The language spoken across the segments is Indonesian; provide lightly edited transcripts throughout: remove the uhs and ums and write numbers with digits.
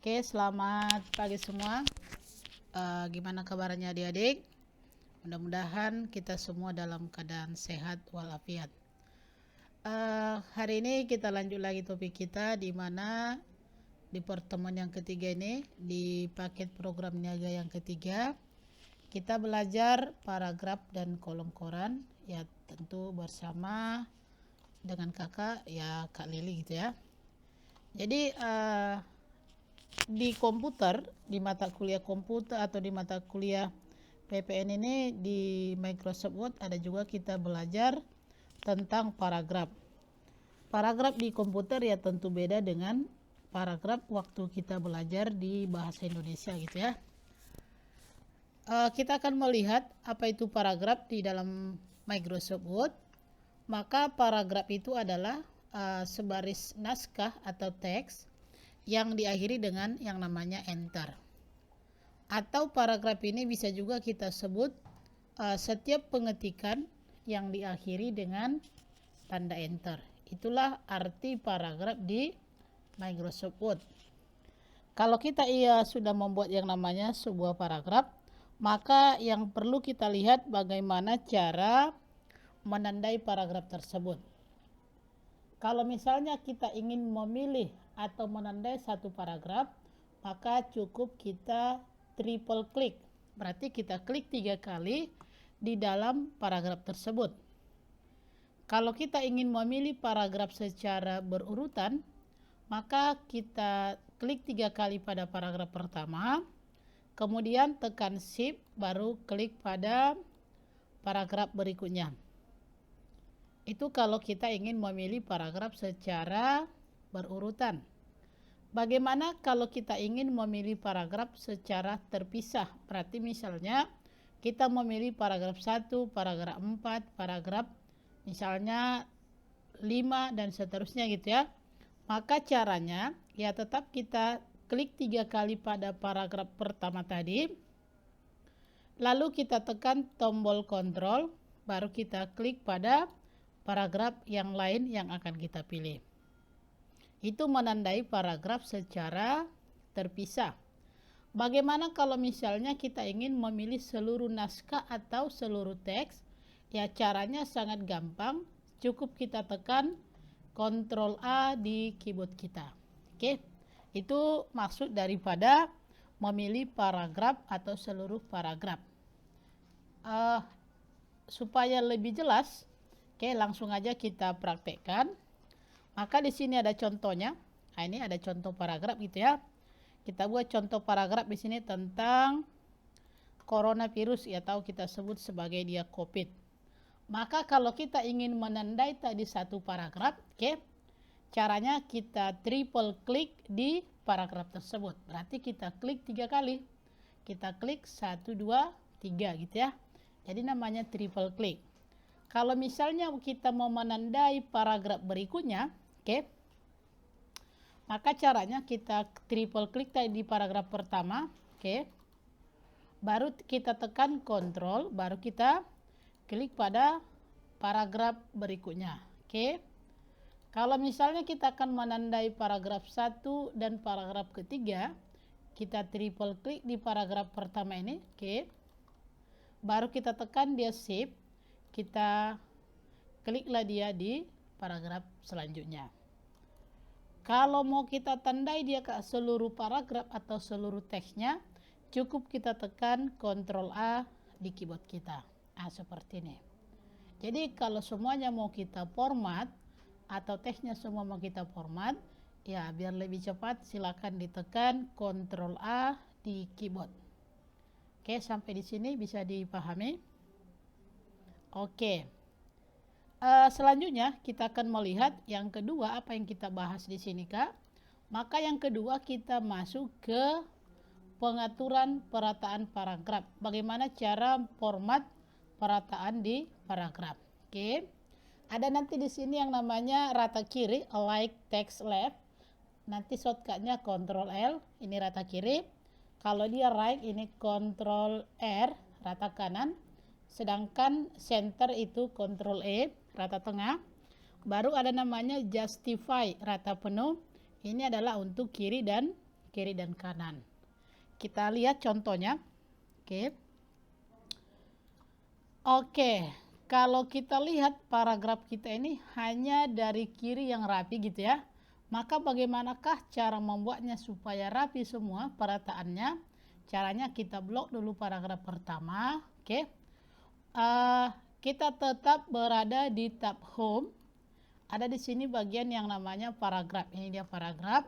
Oke, selamat pagi semua. Gimana kabarnya adik-adik? Mudah-mudahan kita semua dalam keadaan sehat walafiat. Hari ini kita lanjut lagi topik kita, di mana di pertemuan yang ketiga ini, di paket program niaga yang ketiga, kita belajar paragraf dan kolom koran, ya tentu bersama dengan kakak, ya Kak Lili gitu ya. Jadi di komputer, di mata kuliah komputer atau di mata kuliah PPN ini di Microsoft Word ada juga kita belajar tentang paragraf. Paragraf di komputer ya tentu beda dengan paragraf waktu kita belajar di bahasa Indonesia gitu ya. Kita akan melihat apa itu paragraf di dalam Microsoft Word. Maka paragraf itu adalah sebaris naskah atau teks yang diakhiri dengan yang namanya enter. Atau paragraf ini bisa juga kita sebut setiap pengetikan yang diakhiri dengan tanda enter. Itulah arti paragraf di Microsoft Word. Kalau kita sudah membuat yang namanya sebuah paragraf, maka yang perlu kita lihat bagaimana cara menandai paragraf tersebut. Kalau misalnya kita ingin memilih atau menandai satu paragraf, maka cukup kita triple klik. Berarti kita klik 3 kali di dalam paragraf tersebut. Kalau kita ingin memilih paragraf secara berurutan, maka kita klik 3 kali pada paragraf pertama, kemudian tekan shift, baru klik pada paragraf berikutnya. Itu kalau kita ingin memilih paragraf secara berurutan. Bagaimana kalau kita ingin memilih paragraf secara terpisah? Berarti misalnya kita memilih paragraf 1, paragraf 4, paragraf misalnya 5 dan seterusnya gitu ya. Maka caranya ya tetap kita klik 3 kali pada paragraf pertama tadi. Lalu kita tekan tombol kontrol, baru kita klik pada paragraf yang lain yang akan kita pilih. Itu menandai paragraf secara terpisah. Bagaimana kalau misalnya kita ingin memilih seluruh naskah atau seluruh teks? Ya caranya sangat gampang, cukup kita tekan Ctrl A di keyboard kita. Oke, itu maksud daripada memilih paragraf atau seluruh paragraf. Supaya lebih jelas, oke, langsung aja kita praktekkan. Maka di sini ada contohnya. Nah, ini ada contoh paragraf gitu ya. Kita buat contoh paragraf di sini tentang coronavirus, ya tahu kita sebut sebagai dia COVID. Maka kalau kita ingin menandai tadi satu paragraf, oke, caranya kita triple klik di paragraf tersebut. Berarti kita klik 3 kali. Kita klik 1, 2, 3 gitu ya. Jadi namanya triple klik. Kalau misalnya kita mau menandai paragraf berikutnya, oke, maka caranya kita triple klik tadi di paragraf pertama, oke, baru kita tekan kontrol, baru kita klik pada paragraf berikutnya, oke. Kalau misalnya kita akan menandai paragraf 1 dan paragraf ketiga, kita triple klik di paragraf pertama ini, oke, baru kita tekan dia shift, kita kliklah dia di paragraf selanjutnya. Kalau mau kita tandai dia ke seluruh paragraf atau seluruh teksnya, cukup kita tekan Ctrl A di keyboard kita. Seperti ini. Jadi kalau semuanya mau kita format atau teksnya semua mau kita format, ya biar lebih cepat silakan ditekan Ctrl A di keyboard. Oke, sampai di sini bisa dipahami? Oke. Selanjutnya kita akan melihat yang kedua, apa yang kita bahas di sini Kak. Maka yang kedua kita masuk ke pengaturan perataan paragraf. Bagaimana cara format perataan di paragraf. Oke. Ada nanti di sini yang namanya rata kiri, like text left. Nanti shortcutnya Ctrl L, ini rata kiri. Kalau dia right, ini Ctrl R, rata kanan. Sedangkan center itu Ctrl E, rata tengah. Baru ada namanya justify, rata penuh. Ini adalah untuk kiri dan kiri dan kanan. Kita lihat contohnya. Oke, kalau kita lihat paragraf kita ini hanya dari kiri yang rapi gitu ya. Maka bagaimanakah cara membuatnya supaya rapi semua perataannya? Caranya kita blok dulu paragraf pertama. Kita tetap berada di tab home. Ada di sini bagian yang namanya paragraf. Ini dia paragraf.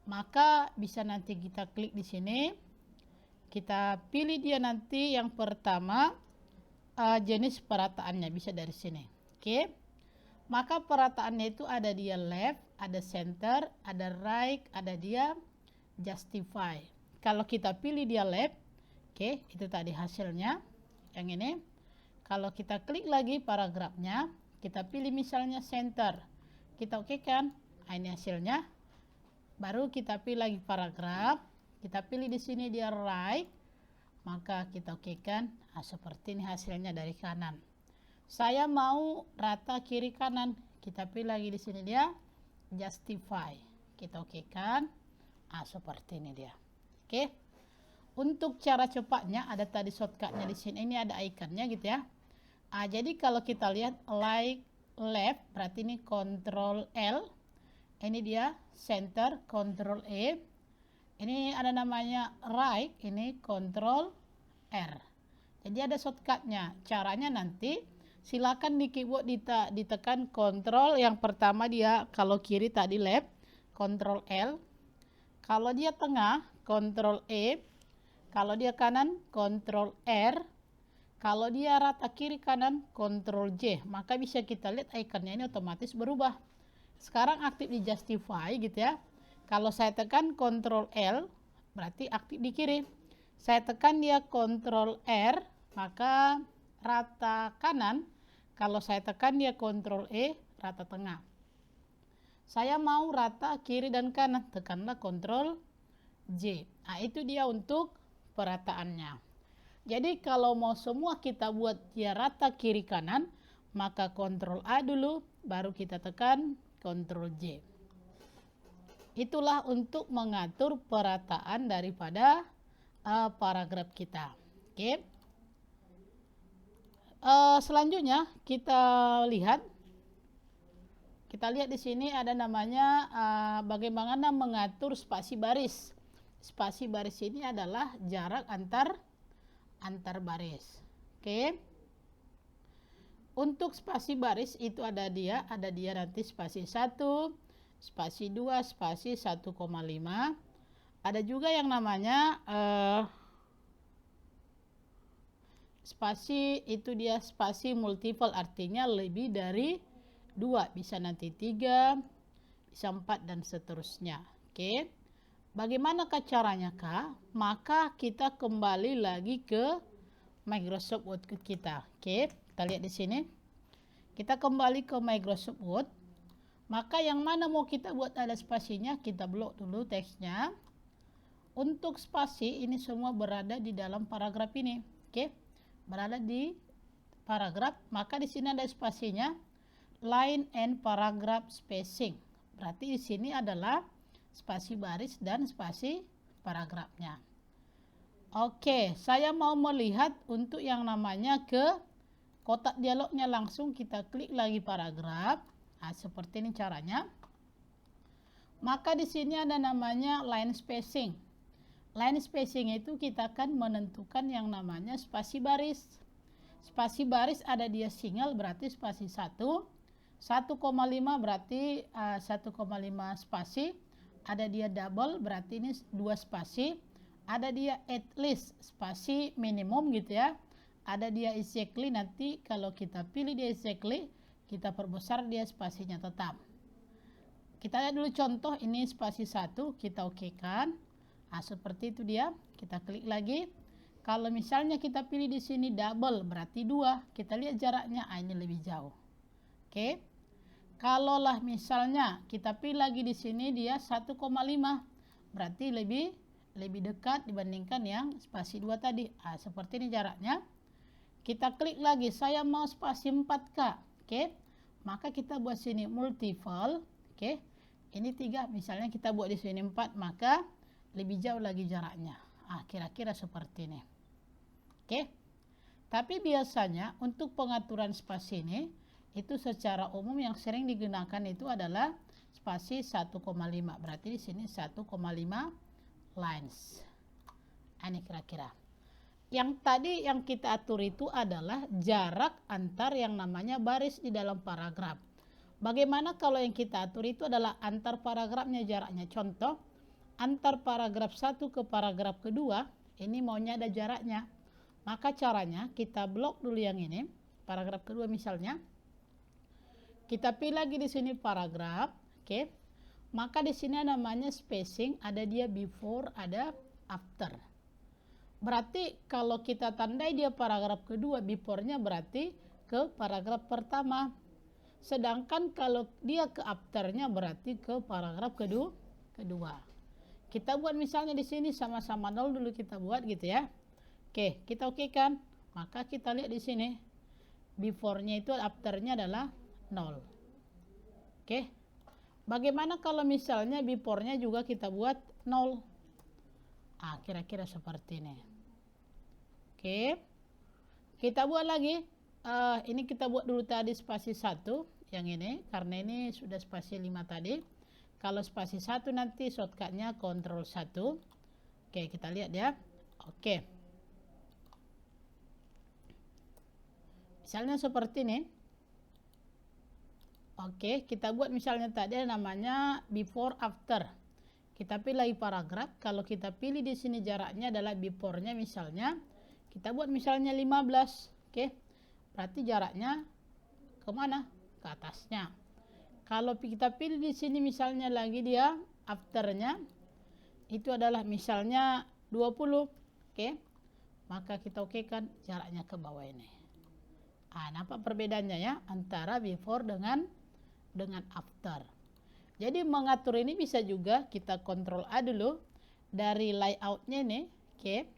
Maka bisa nanti kita klik di sini. Kita pilih dia nanti yang pertama jenis perataannya, bisa dari sini. Maka perataannya itu ada dia left, ada center, ada right, ada dia justify. Kalau kita pilih dia left, itu tadi hasilnya yang ini. Kalau kita klik lagi paragrafnya, kita pilih misalnya center, kita kan, ini hasilnya. Baru kita pilih lagi paragraf, kita pilih di sini dia right, maka kita kan, seperti ini hasilnya dari kanan. Saya mau rata kiri kanan, kita pilih lagi di sini dia justify, kita kan, seperti ini dia. Untuk cara cepatnya ada tadi shortcutnya di sini, ini ada ikonnya gitu ya. Jadi kalau kita lihat like left berarti ini Ctrl L, ini dia center Ctrl E, ini ada namanya right, ini Ctrl R. Jadi ada shortcutnya. Caranya nanti silakan di keyboard ditekan Ctrl yang pertama dia, kalau kiri tadi left Ctrl L, kalau dia tengah Ctrl E, kalau dia kanan Ctrl R, kalau dia rata kiri kanan Ctrl J. Maka bisa kita lihat ikonnya ini otomatis berubah. Sekarang aktif di justify gitu ya. Kalau saya tekan Ctrl L berarti aktif di kiri. Saya tekan dia Ctrl R maka rata kanan. Kalau saya tekan dia Ctrl E rata tengah. Saya mau rata kiri dan kanan, tekanlah Ctrl J. Itu dia untuk perataannya. Jadi kalau mau semua kita buat dia rata kiri kanan, maka Ctrl A dulu, baru kita tekan Ctrl J. Itulah untuk mengatur perataan daripada paragraf kita. Selanjutnya kita lihat di sini ada namanya bagaimana mengatur spasi baris. Spasi baris ini adalah jarak antar baris. Untuk spasi baris itu ada dia nanti spasi 1, spasi 2, spasi 1,5. Ada juga yang namanya spasi, itu dia spasi multiple, artinya lebih dari 2, bisa nanti 3, bisa 4 dan seterusnya. Bagaimana caranya kah? Maka kita kembali lagi ke Microsoft Word kita. Kita lihat di sini. Kita kembali ke Microsoft Word. Maka yang mana mau kita buat ada spasinya, kita blok dulu teksnya. Untuk spasi ini semua berada di dalam paragraf ini. Berada di paragraf, maka di sini ada spasinya. Line and paragraph spacing. Berarti di sini adalah spasi baris dan spasi paragrafnya. Saya mau melihat untuk yang namanya ke kotak dialognya, langsung kita klik lagi paragraf. Seperti ini caranya. Maka di sini ada namanya line spacing. Line spacing itu kita akan menentukan yang namanya spasi baris. Spasi baris ada dia single berarti spasi 1, 1,5 berarti 1,5 spasi. Ada dia double berarti ini 2 spasi, ada dia at least spasi minimum gitu ya, ada dia exactly, nanti kalau kita pilih dia exactly kita perbesar dia spasinya tetap. Kita lihat dulu contoh, ini spasi 1 kita kan. Seperti itu dia, kita klik lagi. Kalau misalnya kita pilih di sini double berarti 2, kita lihat jaraknya, ini lebih jauh. Kalau lah misalnya kita pilih lagi di sini dia 1,5, berarti lebih dekat dibandingkan yang spasi 2 tadi. Seperti ini jaraknya. Kita klik lagi, saya mau spasi 4K. Maka kita buat sini multiple. Ini 3, misalnya kita buat di sini 4, maka lebih jauh lagi jaraknya. Kira-kira seperti ini. Oke. Tapi biasanya untuk pengaturan spasi ini, itu secara umum yang sering digunakan itu adalah spasi 1,5. Berarti di sini 1,5 lines. Ini kira-kira. Yang tadi yang kita atur itu adalah jarak antar yang namanya baris di dalam paragraf. Bagaimana kalau yang kita atur itu adalah antar paragrafnya jaraknya. Contoh, antar paragraf 1 ke paragraf kedua, ini maunya ada jaraknya. Maka caranya kita blok dulu yang ini, paragraf kedua misalnya. Kita pilih lagi di sini paragraf, oke. Maka di sini namanya spacing, ada dia before, ada after. Berarti kalau kita tandai dia paragraf kedua, before-nya berarti ke paragraf pertama. Sedangkan kalau dia ke after-nya berarti ke paragraf kedua. Kita buat misalnya di sini sama-sama 0 dulu kita buat gitu ya. Oke, kita okekan. Maka kita lihat di sini before-nya itu after-nya adalah 0. Oke. Bagaimana kalau misalnya before-nya juga kita buat 0? Kira-kira seperti ini. Oke. Kita buat lagi. Ini kita buat dulu tadi spasi 1 yang ini karena ini sudah spasi 5 tadi. Kalau spasi 1 nanti shortcutnya Ctrl 1. Oke, kita lihat ya. Oke. Misalnya seperti ini. Oke, kita buat misalnya tadi namanya before after. Kita pilih paragraf. Kalau kita pilih di sini jaraknya adalah before-nya misalnya. Kita buat misalnya 15. Oke. Berarti jaraknya kemana? Ke atasnya. Kalau kita pilih di sini misalnya lagi dia after-nya itu adalah misalnya 20. Oke. Maka kita okekan jaraknya ke bawah ini. Nampak perbedaannya ya antara before dengan after. Jadi mengatur ini bisa juga kita Ctrl A dulu dari layoutnya ini. Oke.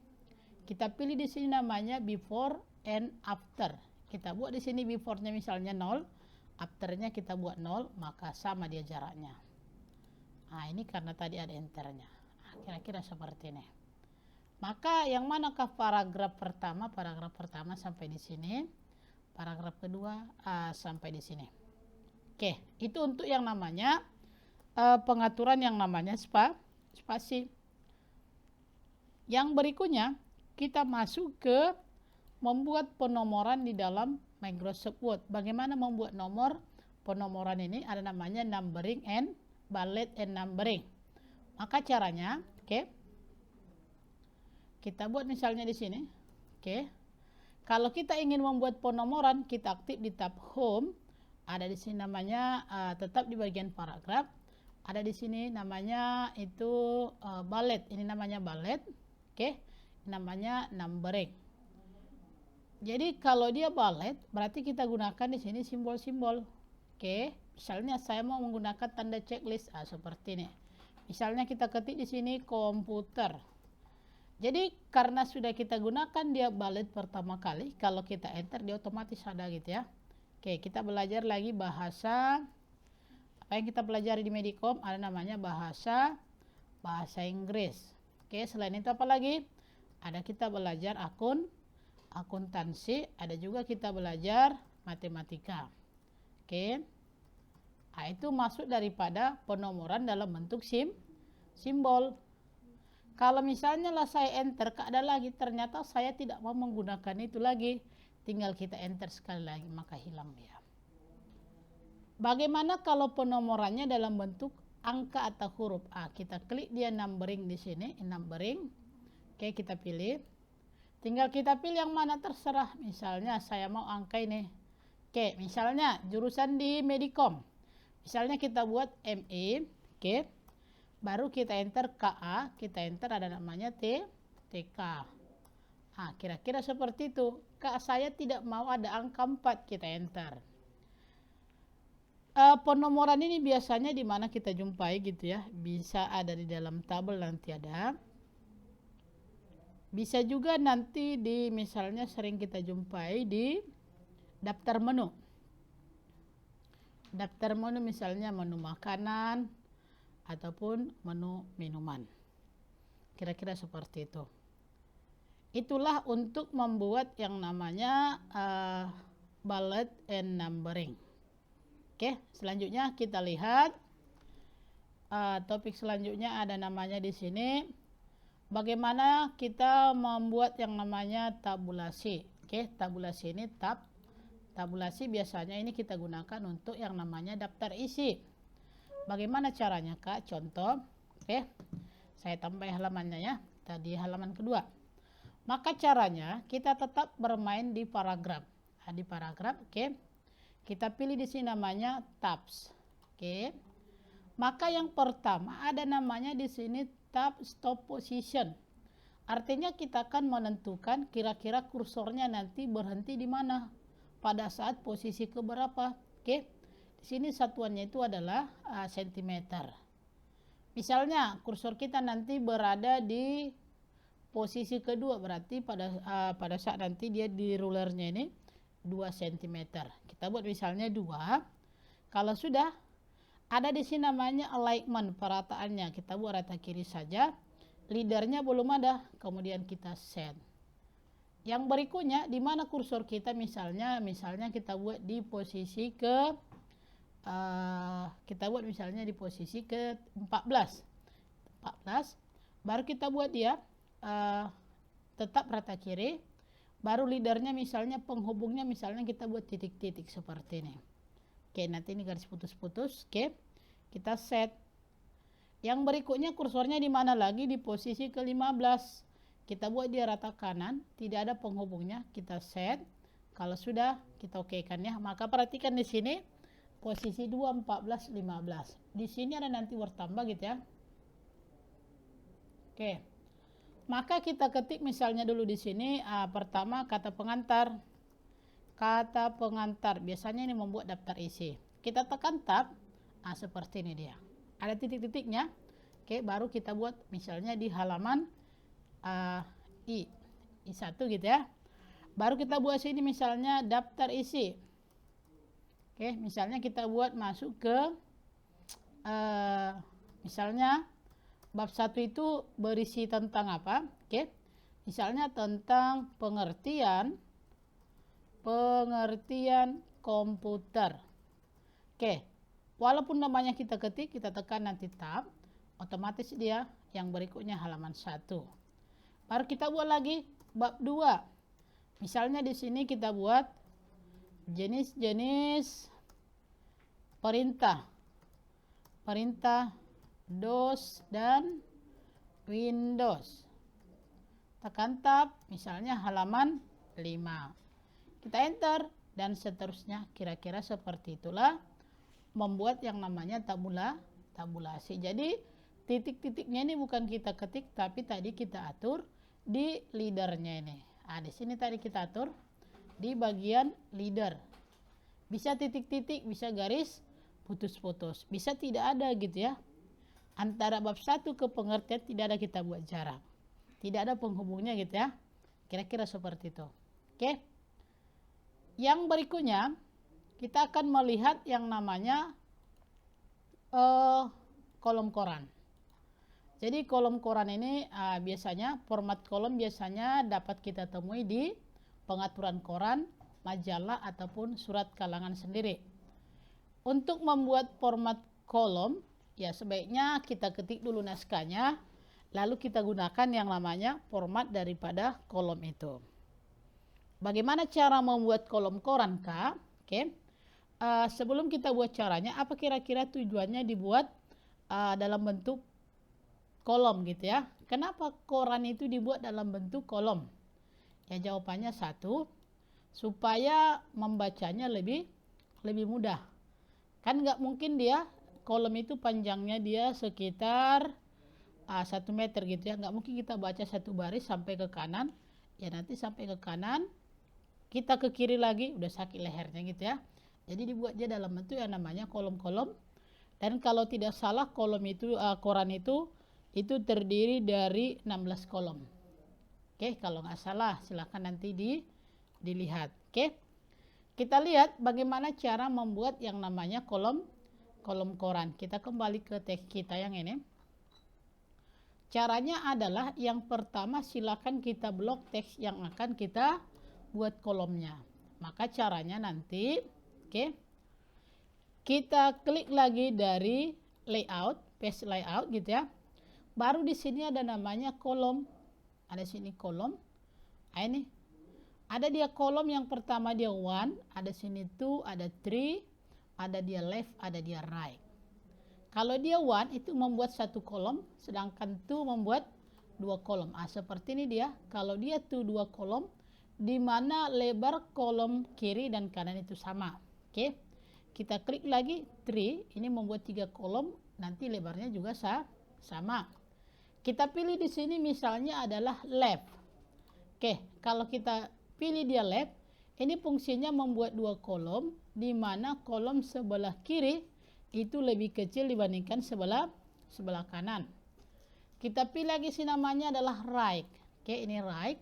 Kita pilih di sini namanya before and after. Kita buat di sini before-nya misalnya 0, after-nya kita buat 0, maka sama dia jaraknya. Ini karena tadi ada enter-nya. Kira-kira seperti ini. Maka yang manakah paragraf pertama sampai di sini. Paragraf kedua sampai di sini. Oke, itu untuk yang namanya pengaturan yang namanya spasi. Yang berikutnya kita masuk ke membuat penomoran di dalam Microsoft Word. Bagaimana membuat penomoran ini? Ada namanya numbering and bullet and numbering. Maka caranya, oke. Kita buat misalnya di sini. Oke. Kalau kita ingin membuat penomoran, kita aktif di tab Home. Ada di sini namanya tetap di bagian paragraf. Ada di sini namanya itu bullet. Ini namanya bullet. Oke. Namanya numbering. Jadi kalau dia bullet, berarti kita gunakan di sini simbol-simbol. Oke. Misalnya saya mau menggunakan tanda checklist seperti ini. Misalnya kita ketik di sini komputer. Jadi karena sudah kita gunakan dia bullet pertama kali, kalau kita enter dia otomatis ada gitu ya. Oke, kita belajar lagi bahasa. Apa yang kita pelajari di Medicom ada namanya bahasa Inggris. Oke, selain itu apa lagi? Ada kita belajar akuntansi, ada juga kita belajar matematika. Oke. Itu masuk daripada penomoran dalam bentuk simbol. Kalau misalnya lah saya enter, ada lagi ternyata saya tidak mau menggunakan itu lagi. Tinggal kita enter sekali lagi, maka hilang dia. Bagaimana kalau penomorannya dalam bentuk angka atau huruf? Kita klik dia numbering di sini, numbering. Oke, kita pilih. Tinggal kita pilih yang mana terserah. Misalnya saya mau angka ini. Oke, misalnya jurusan di Medicom. Misalnya kita buat ME. Oke. Baru kita enter KA, kita enter ada namanya TK. Kira-kira seperti itu. Saya tidak mau ada angka 4, kita enter. Penomoran ini biasanya di mana kita jumpai gitu ya. Bisa ada di dalam tabel nanti ada. Bisa juga nanti di misalnya sering kita jumpai di daftar menu. Daftar menu misalnya menu makanan ataupun menu minuman. Kira-kira seperti itu. Itulah untuk membuat yang namanya bullet and numbering. Oke, selanjutnya kita lihat topik selanjutnya ada namanya di sini. Bagaimana kita membuat yang namanya tabulasi. Oke, tabulasi ini tabulasi biasanya ini kita gunakan untuk yang namanya daftar isi. Bagaimana caranya, Kak? Contoh, oke. Saya tambah halamannya ya. Tadi halaman kedua. Maka caranya kita tetap bermain di paragraf. Nah, di paragraf, oke. Kita pilih di sini namanya tabs. Oke. Maka yang pertama ada namanya di sini tab stop position. Artinya kita akan menentukan kira-kira kursornya nanti berhenti di mana pada saat posisi keberapa. Oke. Di sini satuannya itu adalah sentimeter. Misalnya kursor kita nanti berada di posisi kedua, berarti pada saat nanti dia di rulernya ini 2 cm. Kita buat misalnya 2. Kalau sudah ada di sini namanya alignment, perataannya. Kita buat rata kiri saja. Leadernya belum ada, kemudian kita set. Yang berikutnya di mana kursor kita misalnya kita buat di posisi kita buat misalnya di posisi ke 14. Baru kita buat dia tetap rata kiri, baru leadernya misalnya penghubungnya misalnya kita buat titik-titik seperti ini. Oke, nanti ini garis putus-putus. Oke, kita set. Yang berikutnya kursornya di mana lagi? Di posisi ke-15. Kita buat dia rata kanan, tidak ada penghubungnya, kita set. Kalau sudah kita okekan ya. Maka perhatikan di sini posisi 2, 14, 15. Di sini ada nanti bertambah gitu ya. Oke. Maka kita ketik misalnya dulu di sini pertama kata pengantar. Kata pengantar biasanya ini membuat daftar isi. Kita tekan tab, seperti ini dia. Ada titik-titiknya. Oke, baru kita buat misalnya di halaman I1 gitu ya. Baru kita buat sini misalnya daftar isi. Oke, misalnya kita buat masuk ke misalnya bab 1 itu berisi tentang apa? Oke. Misalnya tentang pengertian komputer. Oke. Walaupun namanya kita ketik, kita tekan nanti tab, otomatis dia yang berikutnya halaman 1. Baru kita buat lagi bab 2. Misalnya di sini kita buat jenis-jenis perintah DOS dan Windows. Tekan tab, misalnya halaman 5. Kita enter dan seterusnya. Kira-kira seperti itulah membuat yang namanya tabulasi. Jadi titik-titiknya ini bukan kita ketik, tapi tadi kita atur di leadernya ini. Di sini tadi kita atur di bagian leader. Bisa titik-titik, bisa garis putus-putus, bisa tidak ada gitu ya. Antara bab 1 ke pengertian tidak ada kita buat jarak. Tidak ada penghubungnya gitu ya. Kira-kira seperti itu. Oke. Yang berikutnya kita akan melihat yang namanya kolom koran. Jadi kolom koran ini biasanya format kolom biasanya dapat kita temui di pengaturan koran, majalah ataupun surat kalangan sendiri. Untuk membuat format kolom, ya sebaiknya kita ketik dulu naskahnya, lalu kita gunakan yang namanya format daripada kolom itu. Bagaimana cara membuat kolom koran, Kak? Oke. Sebelum kita buat caranya, apa kira-kira tujuannya dibuat dalam bentuk kolom gitu ya? Kenapa koran itu dibuat dalam bentuk kolom? Ya jawabannya 1, supaya membacanya lebih mudah. Kan nggak mungkin dia kolom itu panjangnya dia sekitar 1 meter gitu ya. Nggak mungkin kita baca satu baris sampai ke kanan. Ya nanti sampai ke kanan, kita ke kiri lagi, udah sakit lehernya gitu ya. Jadi dibuat dia dalam bentuk yang namanya kolom-kolom. Dan kalau tidak salah kolom itu, koran itu terdiri dari 16 kolom. Oke, kalau nggak salah silahkan nanti dilihat. Oke. Kita lihat bagaimana cara membuat yang namanya kolom koran. Kita kembali ke teks kita yang ini. Caranya adalah yang pertama silakan kita blok teks yang akan kita buat kolomnya. Maka caranya nanti, kita klik lagi dari layout, page layout gitu ya. Baru di sini ada namanya kolom. Ada sini kolom. Ini ada dia kolom yang pertama dia 1, ada sini 2, ada 3, ada dia left, ada dia right. Kalau dia 1 itu membuat satu kolom, sedangkan 2 membuat 2 kolom. Seperti ini dia. Kalau dia 2 kolom, di mana lebar kolom kiri dan kanan itu sama. Kita klik lagi 3, ini membuat 3 kolom, nanti lebarnya juga sama. Kita pilih di sini misalnya adalah left. Kalau kita pilih dia left, ini fungsinya membuat 2 kolom, di mana kolom sebelah kiri itu lebih kecil dibandingkan sebelah kanan. Kita pilih lagi sini namanya adalah right. Ini right.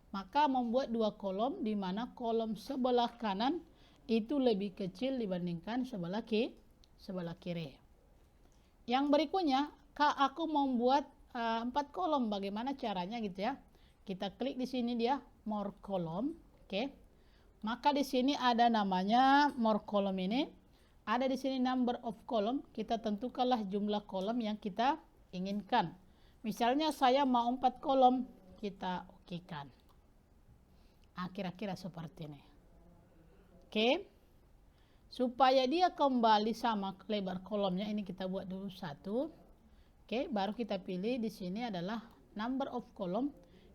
Maka membuat 2 kolom, di mana kolom sebelah kanan itu lebih kecil dibandingkan sebelah kiri. Yang berikutnya, aku membuat 4 kolom. Bagaimana caranya gitu ya? Kita klik di sini dia more column. Maka di sini ada namanya more column ini. Ada di sini number of column. Kita tentukanlah jumlah kolom yang kita inginkan. Misalnya saya mau 4 kolom, kita okekan. Kira-kira seperti ini. Supaya dia kembali sama lebar kolomnya, ini kita buat dulu 1. Baru kita pilih di sini adalah number of column.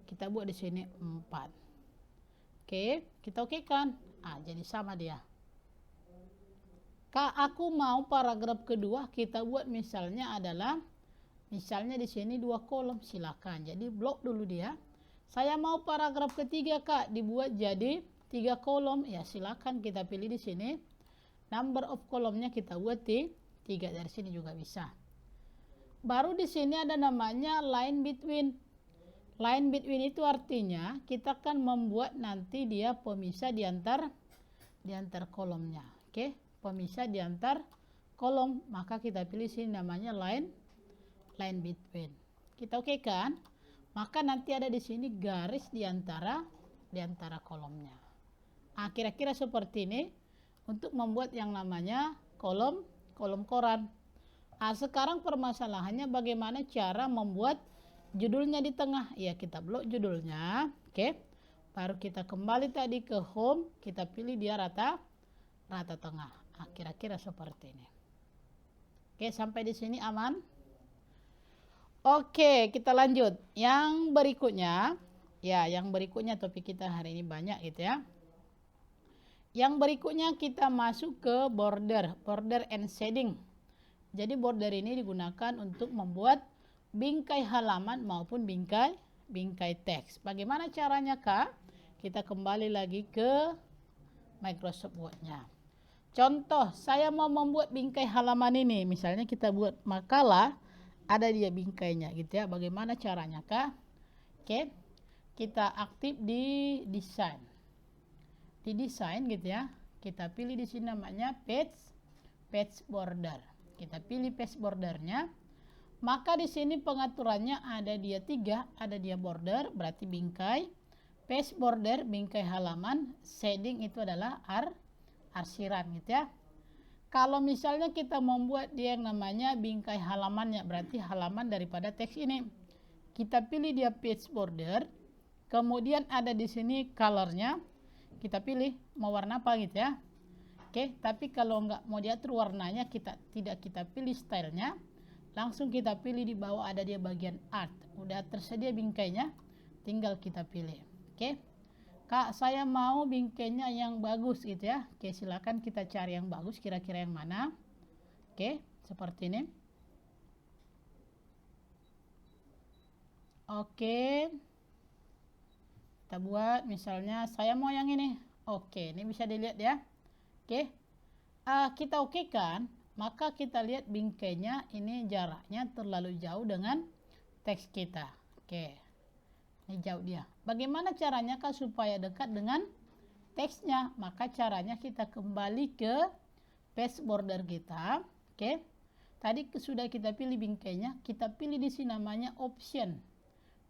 Kita buat di sini 4. Kita okekan. Jadi sama dia. Aku mau paragraf kedua, kita buat misalnya di sini 2 kolom, silakan. Jadi blok dulu dia. Saya mau paragraf ketiga dibuat jadi 3 kolom, ya silakan kita pilih di sini. Number of kolomnya kita buat 3, dari sini juga bisa. Baru di sini ada namanya line between. Line between itu artinya kita akan membuat nanti dia pemisah di antar kolomnya. Pemisah di antar kolom, maka kita pilih sini namanya line between. Kita okekan, maka nanti ada di sini garis di antara kolomnya. Kira-kira seperti ini untuk membuat yang namanya kolom koran. Sekarang permasalahannya bagaimana cara membuat judulnya di tengah. Ya, kita blok judulnya. Baru kita kembali tadi ke home, kita pilih dia rata tengah. Kira-kira seperti ini. Sampai di sini aman? Kita lanjut. Yang berikutnya topik kita hari ini banyak gitu ya. Yang berikutnya kita masuk ke border and shading. Jadi border ini digunakan untuk membuat bingkai halaman maupun bingkai teks. Bagaimana caranya, Kak? Kita kembali lagi ke Microsoft Word-nya. Contoh, saya mau membuat bingkai halaman ini. Misalnya kita buat makalah, ada dia bingkainya gitu ya. Bagaimana caranya, Kak? Kita aktif di desain. Di desain gitu ya. Kita pilih di sini namanya page border. Kita pilih page bordernya. Maka di sini pengaturannya ada dia 3, ada dia border berarti bingkai, page border bingkai halaman, shading itu adalah arsiran gitu ya. Kalau misalnya kita membuat dia yang namanya bingkai halamannya, berarti halaman daripada teks ini. Kita pilih dia page border, kemudian ada di sini colornya, kita pilih mau warna apa gitu ya. Tapi kalau nggak mau diatur warnanya, tidak kita pilih stylenya, langsung kita pilih di bawah ada dia bagian art. Udah tersedia bingkainya, tinggal kita pilih. Kak, saya mau bingkainya yang bagus gitu ya. Silakan kita cari yang bagus, kira-kira yang mana. Seperti ini. Kita buat misalnya saya mau yang ini. Ini bisa dilihat ya. Kita okekan, maka kita lihat bingkainya ini jaraknya terlalu jauh dengan teks kita. Ini jauh dia. Bagaimana caranya, Kak, supaya dekat dengan teksnya? Maka caranya kita kembali ke page border kita. Tadi sudah kita pilih bingkainya, kita pilih di sini namanya option.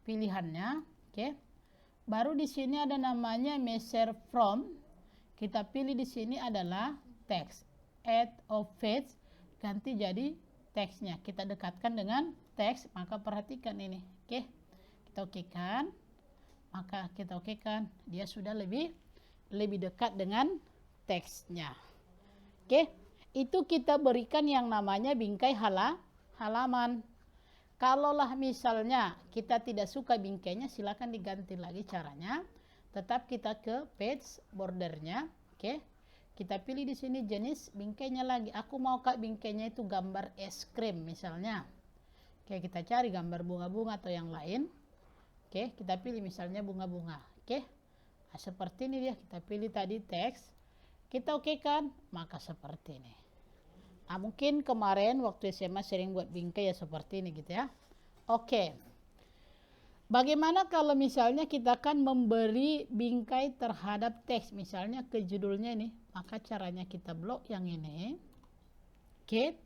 Pilihannya, oke. Baru di sini ada namanya measure from. Kita pilih di sini adalah text. Add of page, ganti jadi teksnya. Kita dekatkan dengan teks, maka perhatikan ini. Oke. Kita okekan. Maka kita okekan, dia sudah lebih dekat dengan teksnya. Oke. Itu kita berikan yang namanya bingkai halaman. Kalaulah misalnya kita tidak suka bingkainya, silakan diganti lagi caranya. Tetap kita ke page bordernya, oke. Kita pilih di sini jenis bingkainya lagi. Aku mau kak bingkainya itu gambar es krim misalnya. Oke, kita cari gambar bunga-bunga atau yang lain. Oke, kita pilih misalnya bunga-bunga. Oke, nah, seperti ini dia. Kita pilih tadi teks. Kita okekan, maka seperti ini. Nah, mungkin kemarin waktu SMA sering buat bingkai ya seperti ini gitu ya. Oke. Bagaimana kalau misalnya kita akan memberi bingkai terhadap teks, misalnya ke judulnya ini, maka caranya kita blok yang ini. Oke.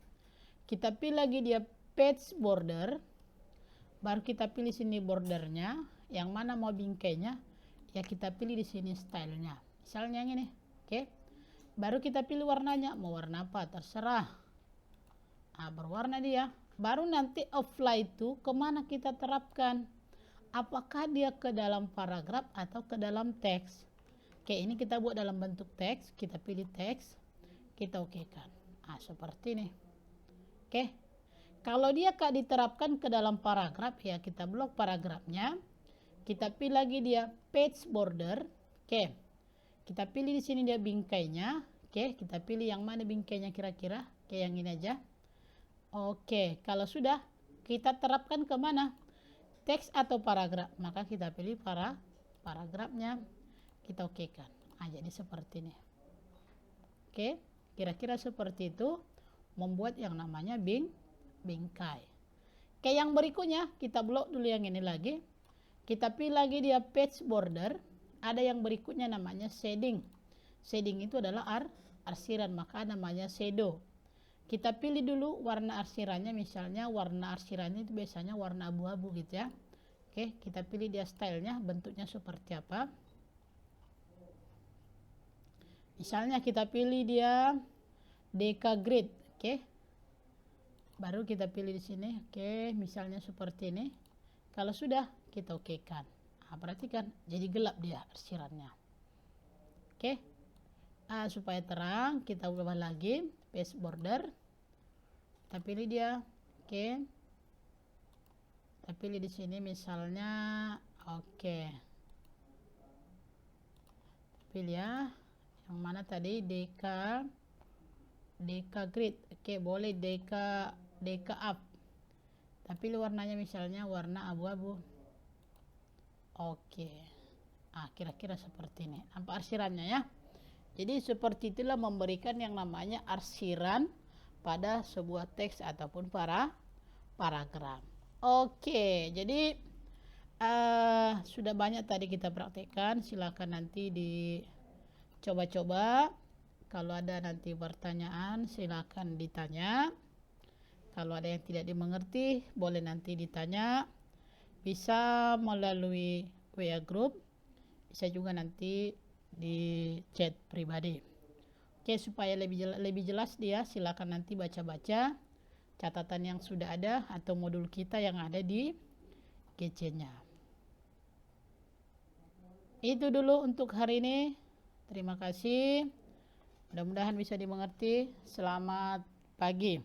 Kita pilih lagi dia page border. Baru kita pilih sini bordernya, yang mana mau bingkainya, ya kita pilih di sini stylenya. Misalnya yang ini. Oke. Baru kita pilih warnanya, mau warna apa terserah. Nah, berwarna dia. Baru nanti apply itu kemana kita terapkan. Apakah dia ke dalam paragraf atau ke dalam teks. Oke, ini kita buat dalam bentuk teks. Kita pilih teks. Kita okekan. Nah, seperti ini. Oke. Kalau dia diterapkan ke dalam paragraf, ya kita blok paragrafnya. Kita pilih lagi dia page border. Oke. Kita pilih di sini dia bingkainya. Oke, kita pilih yang mana bingkainya kira-kira. Oke, yang ini aja. Oke, kalau sudah kita terapkan ke mana? Teks atau paragraf. Maka kita pilih paragrafnya. Kita okekan. Nah, jadi seperti ini. Oke, kira-kira seperti itu membuat yang namanya bingkai. Oke, yang berikutnya kita blok dulu yang ini lagi. Kita pilih lagi dia page border. Ada yang berikutnya namanya shading. Shading itu adalah arsiran, maka namanya shadow. Kita pilih dulu warna arsirannya, misalnya warna arsirannya itu biasanya warna abu-abu gitu ya. Oke, kita pilih dia stylenya, bentuknya seperti apa. Misalnya kita pilih dia Deka Grid, oke. Baru kita pilih di sini, oke, misalnya seperti ini. Kalau sudah, kita okekan. Nah, perhatikan, jadi gelap dia arsirannya. Oke. Nah, supaya terang, kita ubah lagi page border. Kita pilih dia. Oke. Kita pilih di sini misalnya oke. Pilih ya. Yang mana tadi Deka Grid. Oke, boleh Deka up. Tapi warnanya misalnya warna abu-abu. Oke. Ah, kira-kira seperti ini. Nampak arsirannya ya. Jadi seperti itulah memberikan yang namanya arsiran pada sebuah teks ataupun paragraf. Oke, jadi sudah banyak tadi kita praktekkan. Silakan nanti dicoba-coba. Kalau ada nanti pertanyaan silakan ditanya. Kalau ada yang tidak dimengerti boleh nanti ditanya. Bisa melalui WA group, bisa juga nanti di chat pribadi. Oke, supaya lebih jelas dia, silakan nanti baca-baca catatan yang sudah ada atau modul kita yang ada di GC-nya. Itu dulu untuk hari ini. Terima kasih. Mudah-mudahan bisa dimengerti. Selamat pagi.